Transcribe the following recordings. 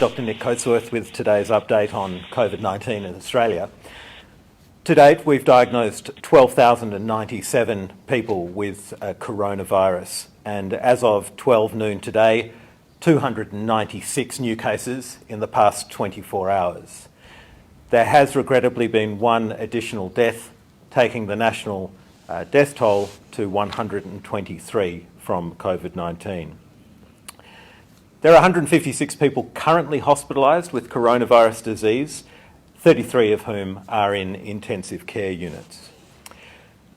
Dr. Nick Coatsworth with today's update on COVID-19 in Australia. To date, we've diagnosed 12,097 people with coronavirus, and as of 12 noon today, 296 new cases in the past 24 hours. There has regrettably been one additional death, taking the national death toll to 123 from COVID-19. There are 156 people currently hospitalised with coronavirus disease, 33 of whom are in intensive care units.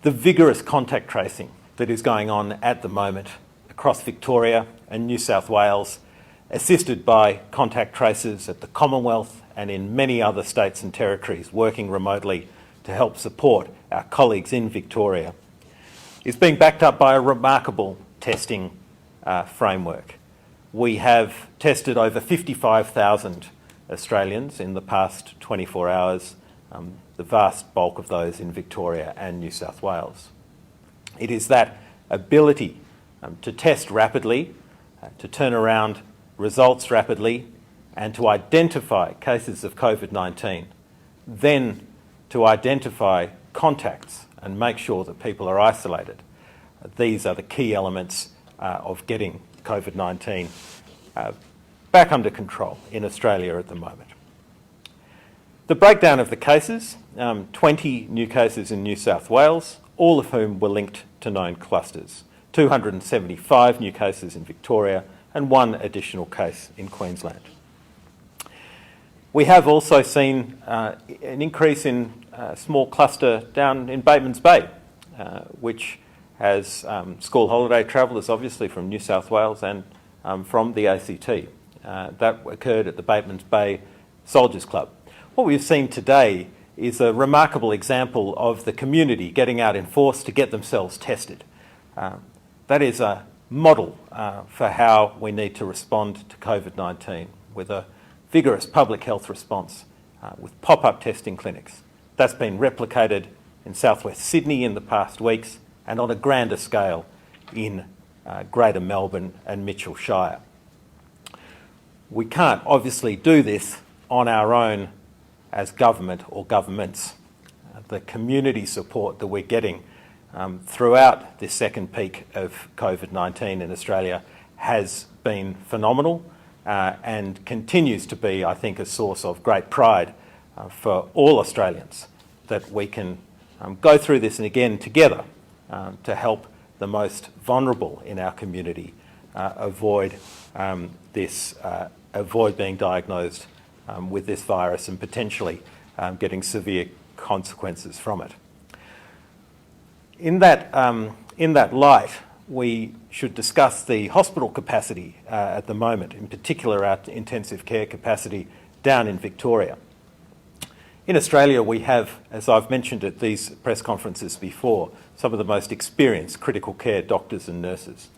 The vigorous contact tracing that is going on at the moment across Victoria and New South Wales, assisted by contact tracers at the Commonwealth and in many other states and territories working remotely to help support our colleagues in Victoria, is being backed up by a remarkable testing framework. We have tested over 55,000 Australians in the past 24 hours, the vast bulk of those in Victoria and New South Wales. It is that ability to test rapidly, to turn around results rapidly, and to identify cases of COVID-19, then to identify contacts and make sure that people are isolated. These are the key elements of getting COVID-19 back under control in Australia at the moment. The breakdown of the cases, 20 new cases in New South Wales, all of whom were linked to known clusters, 275 new cases in Victoria and one additional case in Queensland. We have also seen an increase in a small cluster down in Batemans Bay, which has school holiday travellers obviously from New South Wales and from the ACT. That occurred at the Batemans Bay Soldiers Club. What we've seen today is a remarkable example of the community getting out in force to get themselves tested. That is a model for how we need to respond to COVID-19 with a vigorous public health response with pop-up testing clinics. That's been replicated in southwest Sydney in the past weeks and on a grander scale in Greater Melbourne and Mitchell Shire. We can't obviously do this on our own as government or governments. The community support that we're getting throughout this second peak of COVID-19 in Australia has been phenomenal and continues to be, I think, a source of great pride for all Australians that we can go through this and again together to help the most vulnerable in our community avoid being diagnosed with this virus and potentially getting severe consequences from it. In that light, we should discuss the hospital capacity at the moment, in particular our intensive care capacity down in Victoria. In Australia, we have, as I've mentioned at these press conferences before, some of the most experienced critical care doctors and nurses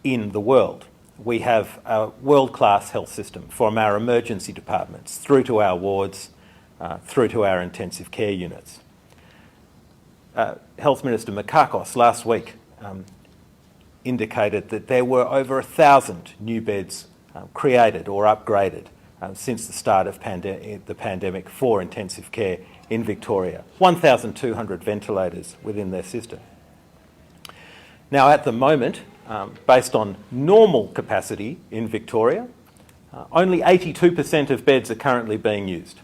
in the world. We have a world-class health system from our emergency departments through to our wards, through to our intensive care units. Health Minister Makakos last week indicated that there were over 1,000 new beds created or upgraded since the start of the pandemic for intensive care in Victoria, 1,200 ventilators within their system. Now at the moment, based on normal capacity in Victoria, only 82% of beds are currently being used.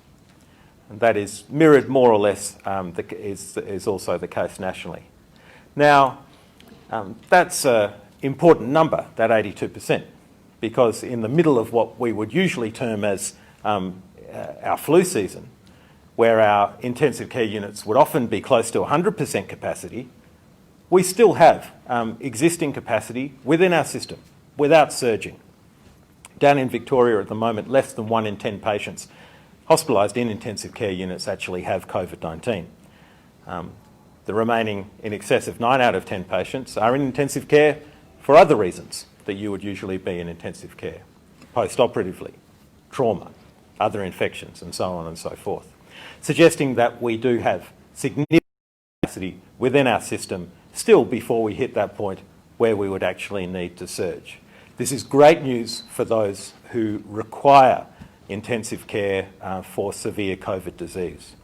And that is mirrored more or less, is also the case nationally. Now, that's an important number, that 82%, because in the middle of what we would usually term as our flu season, where our intensive care units would often be close to 100% capacity, we still have existing capacity within our system without surging. Down in Victoria at the moment, less than 1 in 10 patients hospitalised in intensive care units actually have COVID-19. The remaining in excess of 9 out of 10 patients are in intensive care for other reasons that you would usually be in intensive care, post-operatively, trauma, other infections and so on and so forth, suggesting that we do have significant capacity within our system still before we hit that point where we would actually need to surge. This is great news for those who require intensive care for severe COVID disease.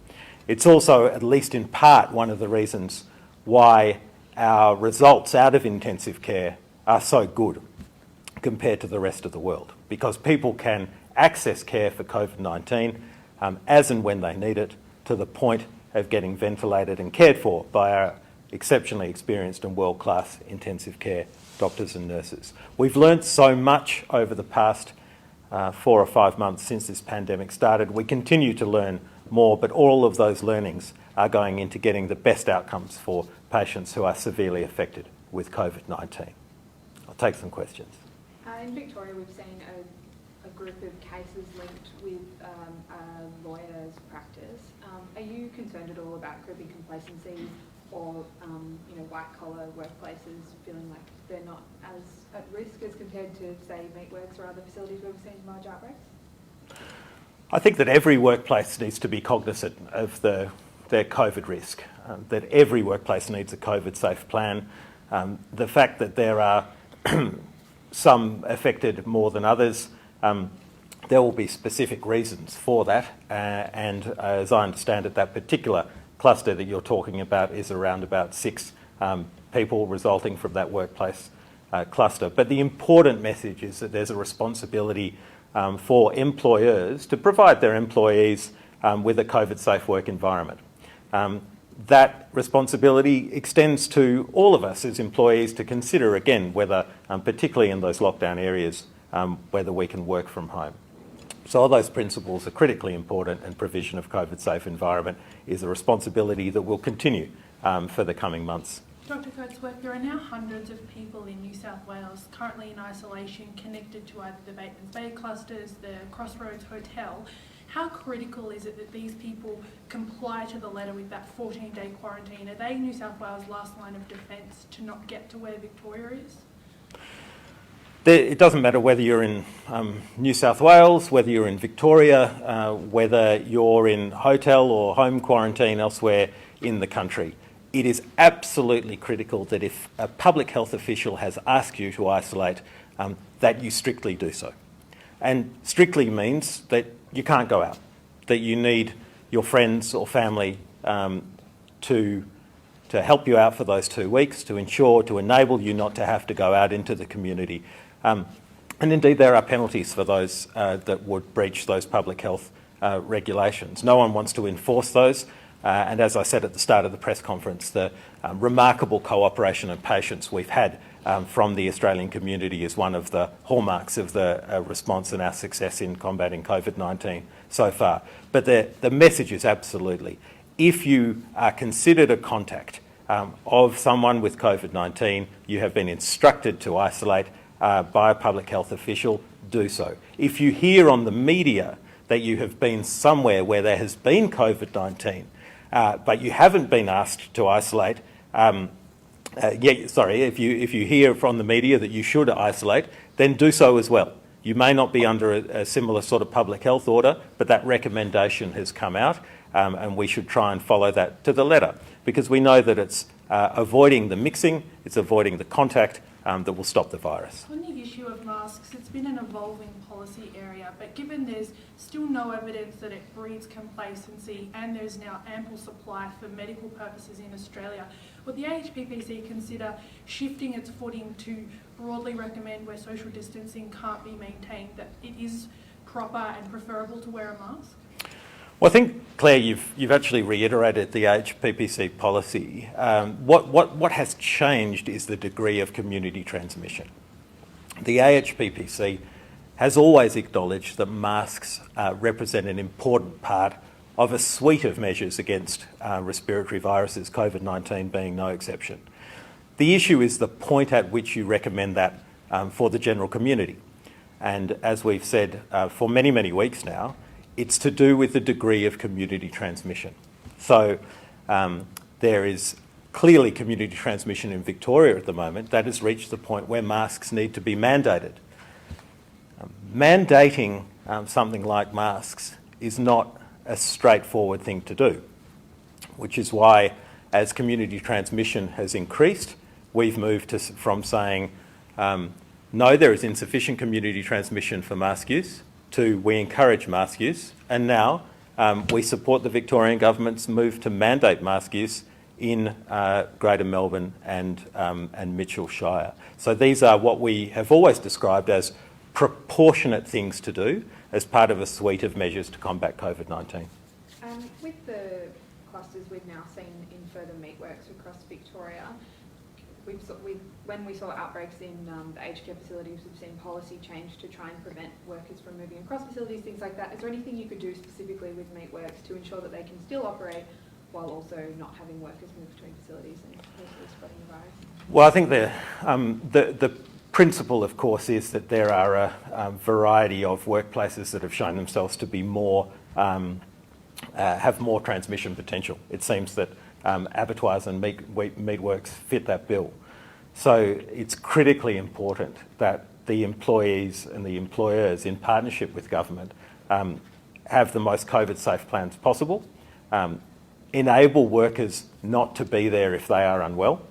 It's also, at least in part, one of the reasons why our results out of intensive care are so good compared to the rest of the world, because people can access care for COVID-19 as and when they need it, to the point of getting ventilated and cared for by our exceptionally experienced and world-class intensive care doctors and nurses. We've learnt so much over the past 4 or 5 months since this pandemic started. We continue to learn more, but all of those learnings are going into getting the best outcomes for patients who are severely affected with COVID-19. I'll take some questions. In Victoria, we've seen a group of cases linked with a lawyer's practice. Are you concerned at all about grouping complacency or white-collar workplaces feeling like they're not as at risk as compared to, say, meatworks or other facilities where we've seen large outbreaks? I think that every workplace needs to be cognizant of their COVID risk, that every workplace needs a COVID-safe plan. The fact that there are some affected more than others, there will be specific reasons for that, and as I understand it, that particular cluster that you're talking about is around about 6 people resulting from that workplace cluster. But the important message is that there's a responsibility for employers to provide their employees with a COVID-safe work environment. That responsibility extends to all of us as employees to consider again whether, particularly in those lockdown areas, whether we can work from home. So all those principles are critically important, and provision of COVID-safe environment is a responsibility that will continue for the coming months. Dr. Coatsworth, there are now hundreds of people in New South Wales currently in isolation connected to either the Batemans Bay clusters, the Crossroads Hotel. How critical is it that these people comply to the letter with that 14-day quarantine? Are they New South Wales' last line of defence to not get to where Victoria is? It doesn't matter whether you're in New South Wales, whether you're in Victoria, whether you're in hotel or home quarantine elsewhere in the country. It is absolutely critical that if a public health official has asked you to isolate, that you strictly do so. And strictly means that you can't go out, that you need your friends or family to help you out for those 2 weeks, to enable you not to have to go out into the community. And indeed, there are penalties for those that would breach those public health regulations. No one wants to enforce those. And as I said at the start of the press conference, the remarkable cooperation and patience we've had from the Australian community is one of the hallmarks of the response and our success in combating COVID-19 so far. But the message is absolutely, if you are considered a contact of someone with COVID-19, you have been instructed to isolate by a public health official, do so. If you hear on the media that you have been somewhere where there has been COVID-19, but you haven't been asked to isolate, if you hear from the media that you should isolate, then do so as well. You may not be under a similar sort of public health order, but that recommendation has come out, and we should try and follow that to the letter, because we know that it's avoiding the mixing, it's avoiding the contact that will stop the virus. On the issue of masks, it's been an evolving policy area, but given there's still no evidence that it breeds complacency and there's now ample supply for medical purposes in Australia, would the AHPPC consider shifting its footing to broadly recommend where social distancing can't be maintained, that it is proper and preferable to wear a mask? Well, I think, Claire, you've actually reiterated the AHPPC policy. What has changed is the degree of community transmission. The AHPPC has always acknowledged that masks represent an important part of a suite of measures against respiratory viruses, COVID-19 being no exception. The issue is the point at which you recommend that for the general community. And as we've said for many, many weeks now, it's to do with the degree of community transmission. So there is clearly community transmission in Victoria at the moment. That has reached the point where masks need to be mandated. Mandating something like masks is not a straightforward thing to do, which is why, as community transmission has increased, we've moved from saying no, there is insufficient community transmission for mask use. 2, we encourage mask use. And now we support the Victorian government's move to mandate mask use in Greater Melbourne and Mitchell Shire. So these are what we have always described as proportionate things to do as part of a suite of measures to combat COVID-19. With the clusters we've now seen in further meatworks across Victoria, when we saw outbreaks in the aged care facilities, we've seen policy change to try and prevent workers from moving across facilities, things like that. Is there anything you could do specifically with meatworks to ensure that they can still operate while also not having workers move between facilities and potentially spreading the virus? Well, I think the principle, of course, is that there are a variety of workplaces that have shown themselves to be more have more transmission potential. It seems that abattoirs and meatworks fit that bill. So it's critically important that the employees and the employers, in partnership with government, have the most COVID-safe plans possible, enable workers not to be there if they are unwell,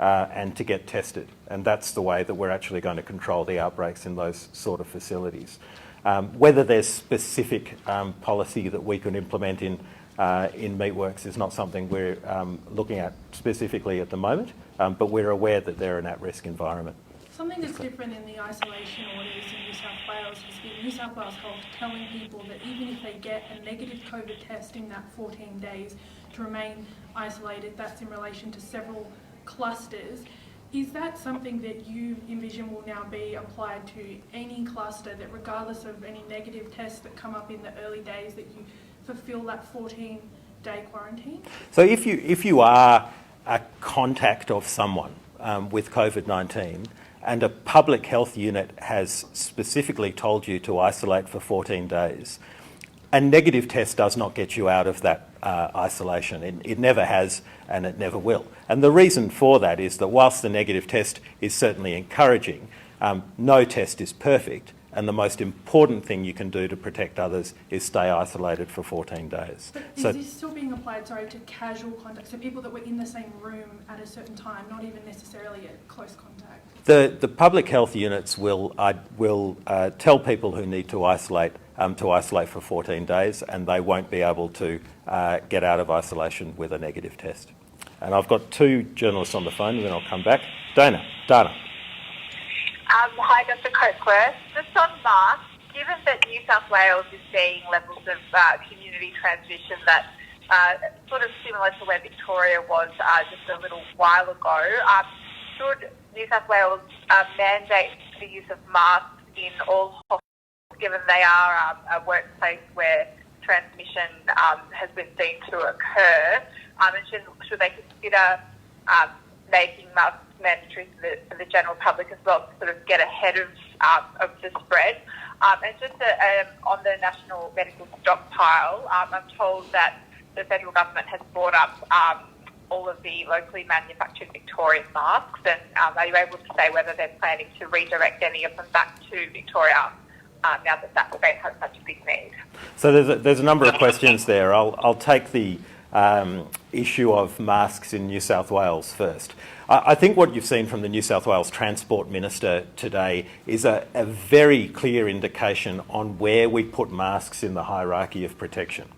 and to get tested. And that's the way that we're actually going to control the outbreaks in those sort of facilities. Whether there's specific policy that we can implement in meatworks is not something we're looking at specifically at the moment, but we're aware that they're an at-risk environment. Something that's different in the isolation orders in New South Wales has been New South Wales Health telling people that even if they get a negative COVID test in that 14 days to remain isolated. That's in relation to several clusters. Is that something that you envision will now be applied to any cluster, that regardless of any negative tests that come up in the early days, that you fulfil that 14-day quarantine? So if you are a contact of someone with COVID-19 and a public health unit has specifically told you to isolate for 14 days, a negative test does not get you out of that isolation. It never has and it never will. And the reason for that is that whilst the negative test is certainly encouraging, no test is perfect, and the most important thing you can do to protect others is stay isolated for 14 days. But is this still being applied, to casual contact, so people that were in the same room at a certain time, not even necessarily at close contact? The public health units will tell people who need to isolate for 14 days, and they won't be able to get out of isolation with a negative test. And I've got two journalists on the phone, and then I'll come back. Dana. Hi, Dr. Coatsworth. Just on masks, given that New South Wales is seeing levels of community transmission that sort of similar to where Victoria was just a little while ago, should New South Wales mandate the use of masks in all hospitals, given they are a workplace where transmission has been seen to occur? And should they consider making masks mandatory for the general public as well, to sort of get ahead of the spread? And just on the national medical stockpile, I'm told that the federal government has brought up all of the locally manufactured Victorian masks, and are you able to say whether they're planning to redirect any of them back to Victoria now that that state has such a big need? So there's a number of questions there. I'll take the issue of masks in New South Wales first. I think what you've seen from the New South Wales Transport Minister today is a very clear indication on where we put masks in the hierarchy of protection.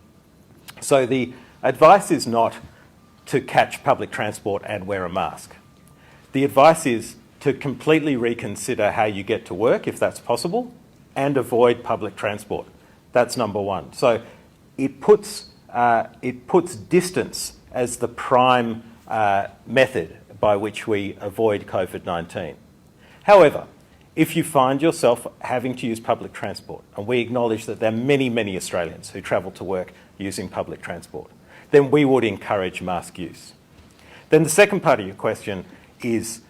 So the advice is not to catch public transport and wear a mask. The advice is to completely reconsider how you get to work, if that's possible, and avoid public transport. That's number one. So it puts distance as the prime method by which we avoid COVID-19. However, if you find yourself having to use public transport, and we acknowledge that there are many, many Australians who travel to work using public transport, then we would encourage mask use. Then the second part of your question is,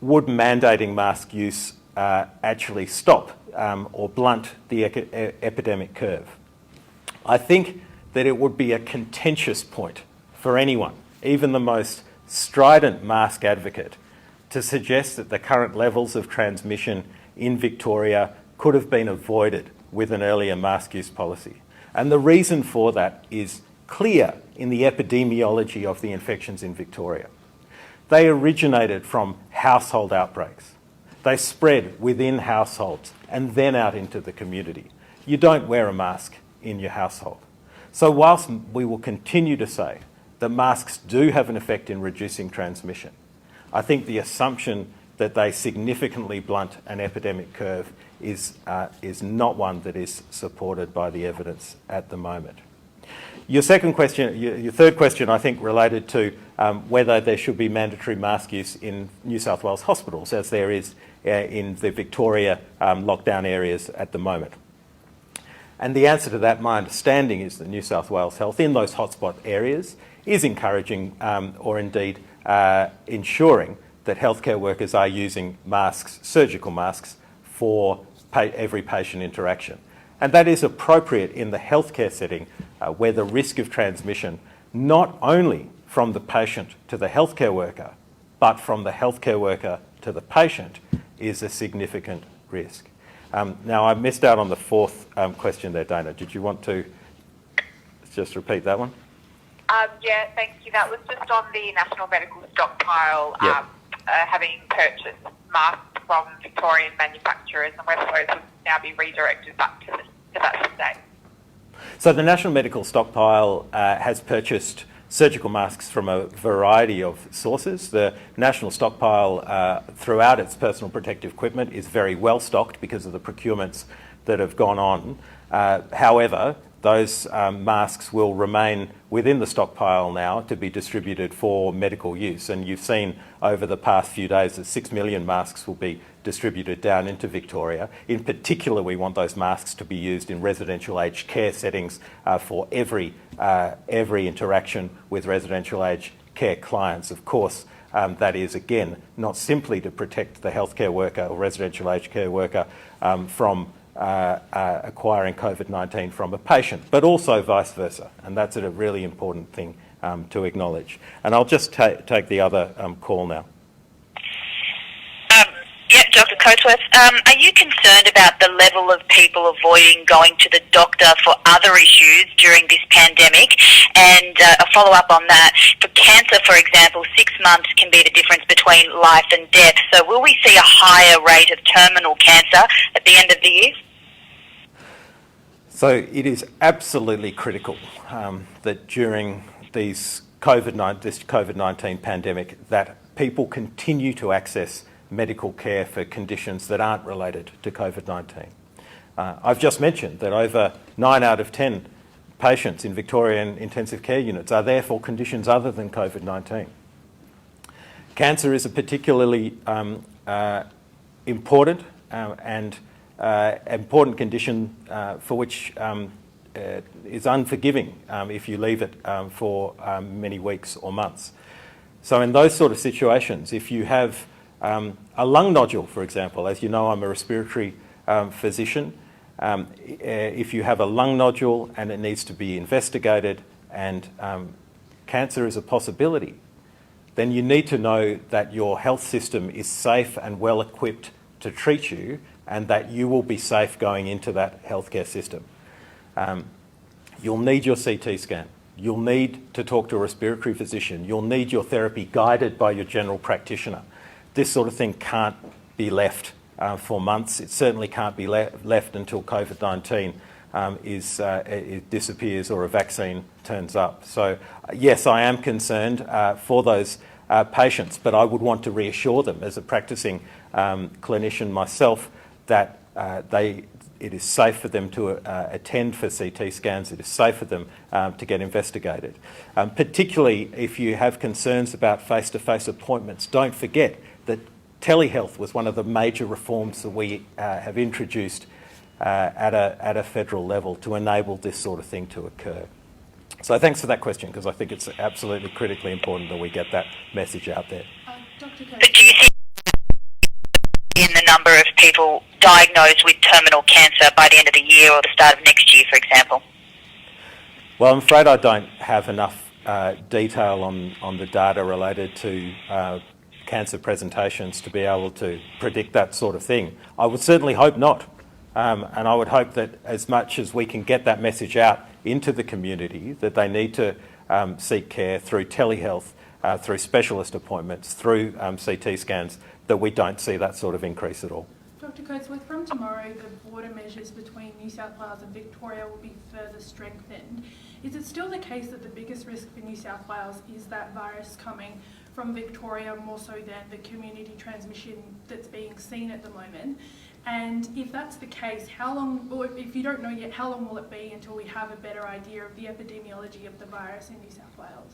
would mandating mask use actually stop or blunt the epidemic curve? I think that it would be a contentious point for anyone, even the most strident mask advocate, to suggest that the current levels of transmission in Victoria could have been avoided with an earlier mask use policy. And the reason for that is clear in the epidemiology of the infections in Victoria. They originated from household outbreaks. They spread within households and then out into the community. You don't wear a mask in your household. So whilst we will continue to say that masks do have an effect in reducing transmission, I think the assumption that they significantly blunt an epidemic curve is not one that is supported by the evidence at the moment. Your third question, I think, related to whether there should be mandatory mask use in New South Wales hospitals, as there is in the Victoria lockdown areas at the moment. And the answer to that, my understanding, is that New South Wales Health in those hotspot areas is encouraging or indeed ensuring that healthcare workers are using masks, surgical masks, for every patient interaction. And that is appropriate in the healthcare setting where the risk of transmission, not only from the patient to the healthcare worker, but from the healthcare worker to the patient, is a significant risk. Now, I missed out on the fourth question there, Dana. Did you want to just repeat that one? Yeah, thank you. That was just on the National Medical Stockpile having purchased masks from Victorian manufacturers and whether those would now be redirected back to that state. So the National Medical Stockpile has purchased surgical masks from a variety of sources. The National Stockpile, throughout its personal protective equipment, is very well stocked because of the procurements that have gone on. However, those masks will remain within the stockpile now to be distributed for medical use. And you've seen over the past few days that 6 million masks will be distributed down into Victoria. In particular, we want those masks to be used in residential aged care settings for every interaction with residential aged care clients. Of course, that is, again, not simply to protect the healthcare worker or residential aged care worker from acquiring COVID-19 from a patient, but also vice versa. And that's a really important thing to acknowledge. And I'll just take the other call now. Yeah, Dr. Coatsworth, are you concerned about the level of people avoiding going to the doctor for other issues during this pandemic? And a follow-up on that, for cancer, for example, 6 months can be the difference between life and death. So will we see a higher rate of terminal cancer at the end of the year? So it is absolutely critical that during this COVID-19 pandemic that people continue to access medical care for conditions that aren't related to COVID-19. I've just mentioned that over 9 out of 10 patients in Victorian intensive care units are there for conditions other than COVID-19. Cancer is a particularly important and important condition for which is unforgiving if you leave it for many weeks or months. So in those sort of situations, if you have a lung nodule, for example, as you know, I'm a respiratory physician. If you have a lung nodule and it needs to be investigated and cancer is a possibility, then you need to know that your health system is safe and well equipped to treat you and that you will be safe going into that healthcare system. You'll need your CT scan. You'll need to talk to a respiratory physician. You'll need your therapy guided by your general practitioner. This sort of thing can't be left for months. It certainly can't be left until COVID-19 it disappears or a vaccine turns up. So yes, I am concerned for those patients, but I would want to reassure them as a practicing clinician myself that it is safe for them to attend for CT scans. It is safe for them to get investigated. Particularly if you have concerns about face-to-face appointments, don't forget that telehealth was one of the major reforms that we have introduced at a federal level to enable this sort of thing to occur. So thanks for that question, because I think it's absolutely critically important that we get that message out there. Dr. But do you see in the number of people diagnosed with terminal cancer by the end of the year or the start of next year, for example? Well, I'm afraid I don't have enough detail on the data related to cancer presentations to be able to predict that sort of thing. I would certainly hope not. And I would hope that as much as we can get that message out into the community that they need to seek care through telehealth, through specialist appointments, through CT scans, that we don't see that sort of increase at all. Dr. Coatsworth, from tomorrow, the border measures between New South Wales and Victoria will be further strengthened. Is it still the case that the biggest risk for New South Wales is that virus coming from Victoria more so than the community transmission that's being seen at the moment? And if that's the case, how long, or if you don't know yet, how long will it be until we have a better idea of the epidemiology of the virus in New South Wales?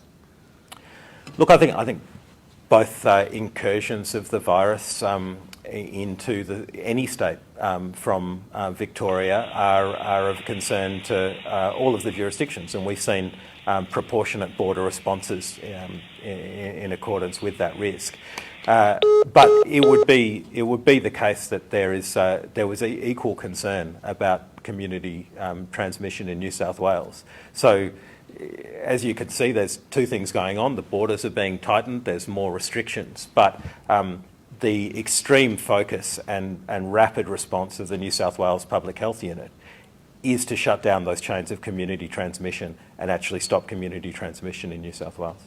Look, I think both incursions of the virus into any state from Victoria are of concern to all of the jurisdictions, and we've seen proportionate border responses in accordance with that risk. But it would be the case that there was equal concern about community transmission in New South Wales. So, as you can see, there's two things going on. The borders are being tightened, there's more restrictions, but the extreme focus and rapid response of the New South Wales Public Health Unit is to shut down those chains of community transmission and actually stop community transmission in New South Wales.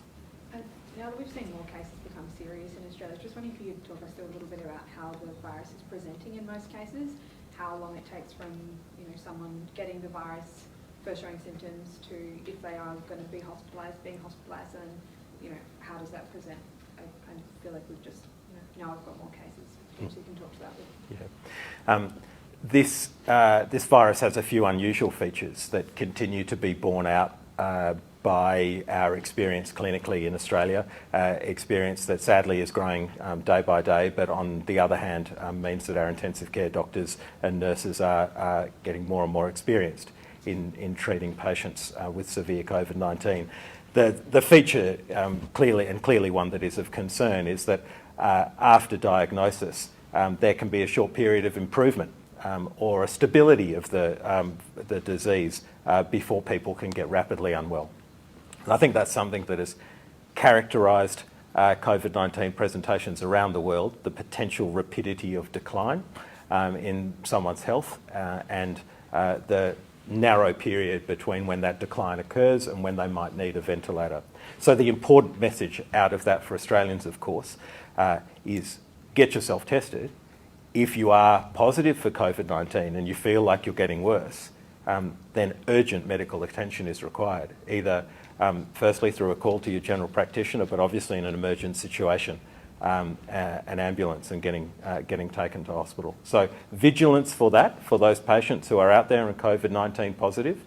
Now that we've seen more cases become serious in Australia, just wondering if you could talk us through a little bit about how the virus is presenting in most cases, how long it takes from someone getting the virus, first showing symptoms, to if they are going to be hospitalised, being hospitalised, and how does that present? I feel like we've just now I've got more cases. Perhaps you can talk to that. Yeah. This virus has a few unusual features that continue to be borne out by our experience clinically in Australia, experience that sadly is growing day by day, but on the other hand means that our intensive care doctors and nurses are getting more and more experienced in treating patients with severe COVID-19. The feature clearly one that is of concern is that after diagnosis there can be a short period of improvement or a stability of the disease before people can get rapidly unwell. And I think that's something that has characterised COVID-19 presentations around the world, the potential rapidity of decline in someone's health and the narrow period between when that decline occurs and when they might need a ventilator. So the important message out of that for Australians, of course, is get yourself tested. If you are positive for COVID-19 and you feel like you're getting worse, then urgent medical attention is required, either firstly through a call to your general practitioner, but obviously in an emergent situation, an ambulance and getting taken to hospital. So vigilance for that, for those patients who are out there and COVID-19 positive,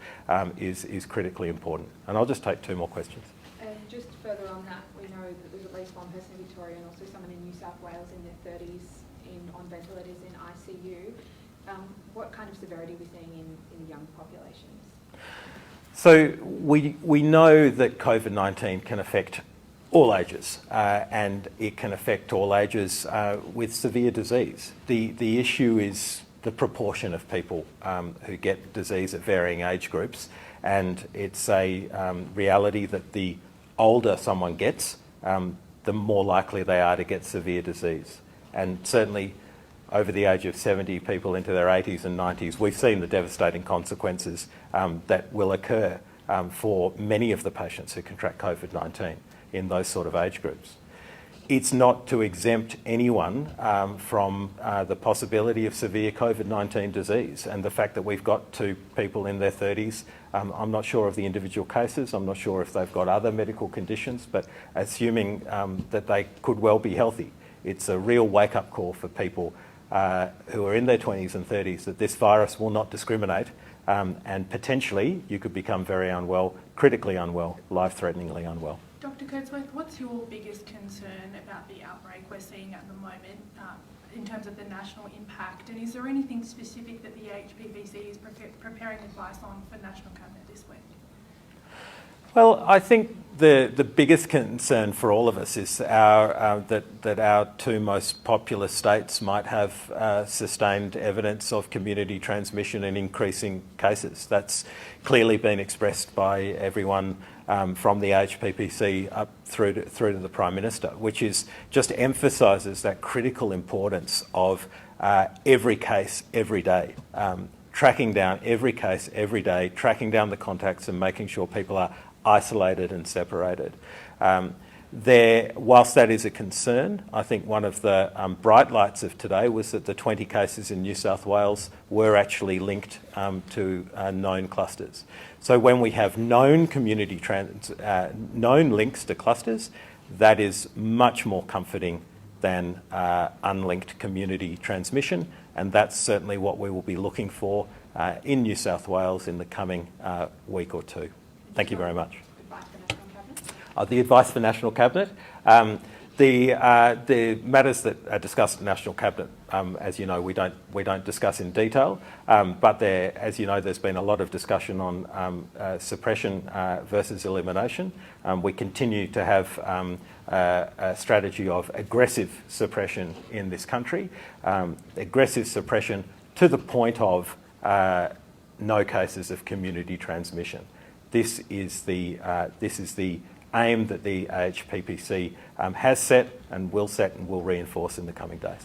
is critically important. And I'll just take two more questions. And just further on that, we know that there's at least one person in Victoria and also someone in New South Wales in their 30s on ventilators in ICU. What kind of severity are we seeing in young populations? So we know that COVID-19 can affect all ages, and it can affect all ages with severe disease. The issue is the proportion of people who get disease at varying age groups, and it's a reality that the older someone gets, the more likely they are to get severe disease. And certainly over the age of 70, people into their 80s and 90s, we've seen the devastating consequences that will occur for many of the patients who contract COVID-19 in those sort of age groups. It's not to exempt anyone from the possibility of severe COVID-19 disease, and the fact that we've got two people in their 30s, I'm not sure of the individual cases, I'm not sure if they've got other medical conditions, but assuming that they could well be healthy, it's a real wake-up call for people who are in their 20s and 30s that this virus will not discriminate, and potentially you could become very unwell, critically unwell, life-threateningly unwell. Dr. Coatsworth, what's your biggest concern about the outbreak we're seeing at the moment in terms of the national impact? And is there anything specific that the HPPC is preparing advice on for National Cabinet this week? Well, I think the biggest concern for all of us is that our two most populous states might have sustained evidence of community transmission and increasing cases. That's clearly been expressed by everyone from the HPPC up through to the Prime Minister, which is just emphasises that critical importance of every case, every day. Tracking down every case, every day, tracking down the contacts and making sure people are isolated and separated. Whilst that is a concern, I think one of the bright lights of today was that the 20 cases in New South Wales were actually linked to known clusters. So when we have known known links to clusters, that is much more comforting than unlinked community transmission, and that's certainly what we will be looking for in New South Wales in the coming week or two. Thank you very much. The advice for National Cabinet. The matters that are discussed at National Cabinet, as you know, we don't discuss in detail. But as you know, there's been a lot of discussion on suppression versus elimination. We continue to have a strategy of aggressive suppression in this country, aggressive suppression to the point of no cases of community transmission. This is the aim that the AHPPC has set and will reinforce in the coming days.